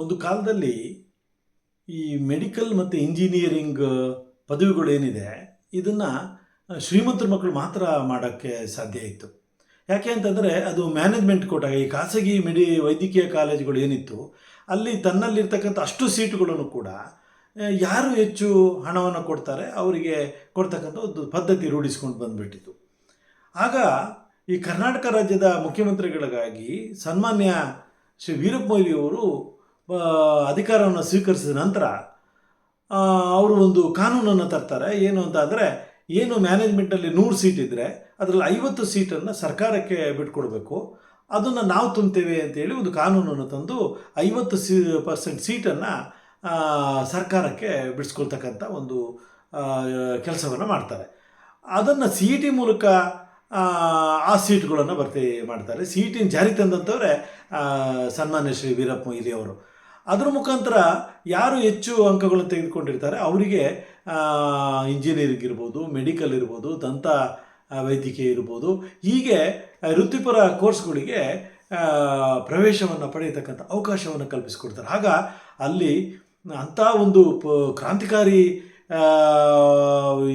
ಒಂದು ಕಾಲದಲ್ಲಿ ಈ ಮೆಡಿಕಲ್ ಮತ್ತು ಇಂಜಿನಿಯರಿಂಗ್ ಪದವಿಗಳೇನಿದೆ ಇದನ್ನು ಶ್ರೀಮಂತರ ಮಕ್ಕಳು ಮಾತ್ರ ಮಾಡೋಕ್ಕೆ ಸಾಧ್ಯ ಇತ್ತು. ಯಾಕೆ ಅಂತಂದರೆ ಅದು ಮ್ಯಾನೇಜ್ಮೆಂಟ್ ಕೊಟ್ಟಾಗ ಈ ಖಾಸಗಿ ವೈದ್ಯಕೀಯ ಕಾಲೇಜುಗಳು ಏನಿತ್ತು ಅಲ್ಲಿ ತನ್ನಲ್ಲಿರ್ತಕ್ಕಂಥ ಅಷ್ಟು ಸೀಟುಗಳನ್ನು ಕೂಡ ಯಾರು ಹೆಚ್ಚು ಹಣವನ್ನು ಕೊಡ್ತಾರೆ ಅವರಿಗೆ ಕೊಡ್ತಕ್ಕಂಥ ಒಂದು ಪದ್ಧತಿ ರೂಢಿಸ್ಕೊಂಡು ಬಂದುಬಿಟ್ಟಿತ್ತು. ಆಗ ಈ ಕರ್ನಾಟಕ ರಾಜ್ಯದ ಮುಖ್ಯಮಂತ್ರಿಗಳಿಗಾಗಿ ಸನ್ಮಾನ್ಯ ಶ್ರೀ ವೀರಪ್ಪ ಮೊಯ್ಲಿಯವರು ಅಧಿಕಾರವನ್ನು ಸ್ವೀಕರಿಸಿದ ನಂತರ ಅವರು ಒಂದು ಕಾನೂನನ್ನು ತರ್ತಾರೆ. ಏನು ಅಂತ ಅಂದರೆ, ಏನು ಮ್ಯಾನೇಜ್ಮೆಂಟಲ್ಲಿ 100 ಸೀಟ್ ಇದ್ದರೆ ಅದರಲ್ಲಿ 50 ಸೀಟನ್ನು ಸರ್ಕಾರಕ್ಕೆ ಬಿಟ್ಕೊಡ್ಬೇಕು, ಅದನ್ನು ನಾವು ತುಂಬ್ತೇವೆ ಅಂತೇಳಿ ಒಂದು ಕಾನೂನನ್ನು ತಂದು 50% ಸೀಟನ್ನು ಸರ್ಕಾರಕ್ಕೆ ಬಿಡಿಸ್ಕೊಳ್ತಕ್ಕಂಥ ಒಂದು ಕೆಲಸವನ್ನು ಮಾಡ್ತಾರೆ. ಅದನ್ನು ಸಿ ಇ ಟಿ ಮೂಲಕ ಆ ಸೀಟ್ಗಳನ್ನು ಭರ್ತಿ ಮಾಡ್ತಾರೆ. ಸಿ ಇ ಟಿನ ಜಾರಿ ತಂದಂಥವರೇ ಸನ್ಮಾನ್ಯ ಶ್ರೀ ವೀರಪ್ಪ ಮೊಯ್ಲಿ ಅವರು. ಅದರ ಮುಖಾಂತರ ಯಾರು ಹೆಚ್ಚು ಅಂಕಗಳನ್ನು ತೆಗೆದುಕೊಂಡಿರ್ತಾರೆ ಅವರಿಗೆ ಇಂಜಿನಿಯರಿಂಗ್ ಇರ್ಬೋದು, ಮೆಡಿಕಲ್ ಇರ್ಬೋದು, ದಂತ ವೈದ್ಯಕೀಯ ಇರ್ಬೋದು, ಹೀಗೆ ವೃತ್ತಿಪರ ಕೋರ್ಸ್ಗಳಿಗೆ ಪ್ರವೇಶವನ್ನು ಪಡೆಯತಕ್ಕಂಥ ಅವಕಾಶವನ್ನು ಕಲ್ಪಿಸಿಕೊಡ್ತಾರೆ. ಆಗ ಅಲ್ಲಿ ಅಂಥ ಒಂದು ಕ್ರಾಂತಿಕಾರಿ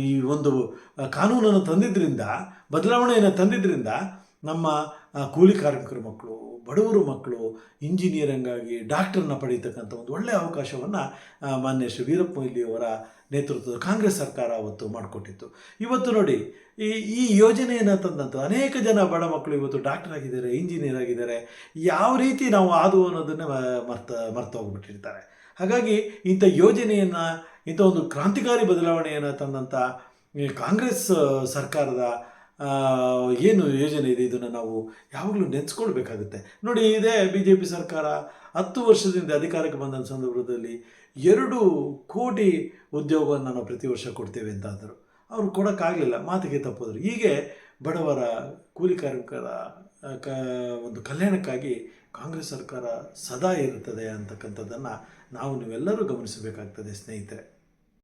ಈ ಒಂದು ಕಾನೂನನ್ನು ತಂದಿದ್ದರಿಂದ, ಬದಲಾವಣೆಯನ್ನು ತಂದಿದ್ದರಿಂದ ನಮ್ಮ ಕೂಲಿ ಕಾರ್ಮಿಕರ ಮಕ್ಕಳು, ಬಡವರು ಮಕ್ಕಳು ಇಂಜಿನಿಯರಿಂಗಾಗಿ ಡಾಕ್ಟರನ್ನ ಪಡೀತಕ್ಕಂಥ ಒಂದು ಒಳ್ಳೆಯ ಅವಕಾಶವನ್ನು ಮಾನ್ಯ ಶ್ರೀ ವೀರಪ್ಪ ಮೊಯ್ಲಿಯವರ ನೇತೃತ್ವದ ಕಾಂಗ್ರೆಸ್ ಸರ್ಕಾರ ಅವತ್ತು ಮಾಡಿಕೊಟ್ಟಿತ್ತು. ಇವತ್ತು ನೋಡಿ, ಈ ಯೋಜನೆಯನ್ನು ತಂದಂಥ ಅನೇಕ ಜನ ಬಡ ಮಕ್ಕಳು ಇವತ್ತು ಡಾಕ್ಟರ್ ಆಗಿದ್ದಾರೆ, ಇಂಜಿನಿಯರ್ ಆಗಿದ್ದಾರೆ. ಯಾವ ರೀತಿ ನಾವು ಆದವು ಅನ್ನೋದನ್ನೇ ಮರ್ತು ಹೋಗ್ಬಿಟ್ಟಿರ್ತಾರೆ. ಹಾಗಾಗಿ ಇಂಥ ಯೋಜನೆಯನ್ನು, ಇಂಥ ಒಂದು ಕ್ರಾಂತಿಕಾರಿ ಬದಲಾವಣೆಯನ್ನು ತಂದಂಥ ಕಾಂಗ್ರೆಸ್ ಸರ್ಕಾರದ ಏನು ಯೋಜನೆ ಇದೆ ಇದನ್ನು ನಾವು ಯಾವಾಗಲೂ ನೆನೆಸ್ಕೊಳ್ಬೇಕಾಗುತ್ತೆ. ನೋಡಿ, ಇದೇ BJP ಸರ್ಕಾರ 10 ವರ್ಷದಿಂದ ಅಧಿಕಾರಕ್ಕೆ ಬಂದ ಸಂದರ್ಭದಲ್ಲಿ 2 ಕೋಟಿ ಉದ್ಯೋಗವನ್ನು ನಾವು ಪ್ರತಿ ವರ್ಷ ಕೊಡ್ತೇವೆ ಅಂತ ಅಂದರು. ಅವರು ಕೊಡೋಕ್ಕಾಗಲಿಲ್ಲ, ಮಾತಿಗೆ ತಪ್ಪಿದ್ರು. ಹೀಗೆ ಬಡವರ, ಕೂಲಿ ಕಾರ್ಮಿಕರ ಒಂದು ಕಲ್ಯಾಣಕ್ಕಾಗಿ ಕಾಂಗ್ರೆಸ್ ಸರ್ಕಾರ ಸದಾ ಇರುತ್ತದೆ ಅಂತಕ್ಕಂಥದ್ದನ್ನು ನೀವೆಲ್ಲರೂ ಗಮನಿಸಬೇಕಾಗ್ತದೆ ಸ್ನೇಹಿತರೆ.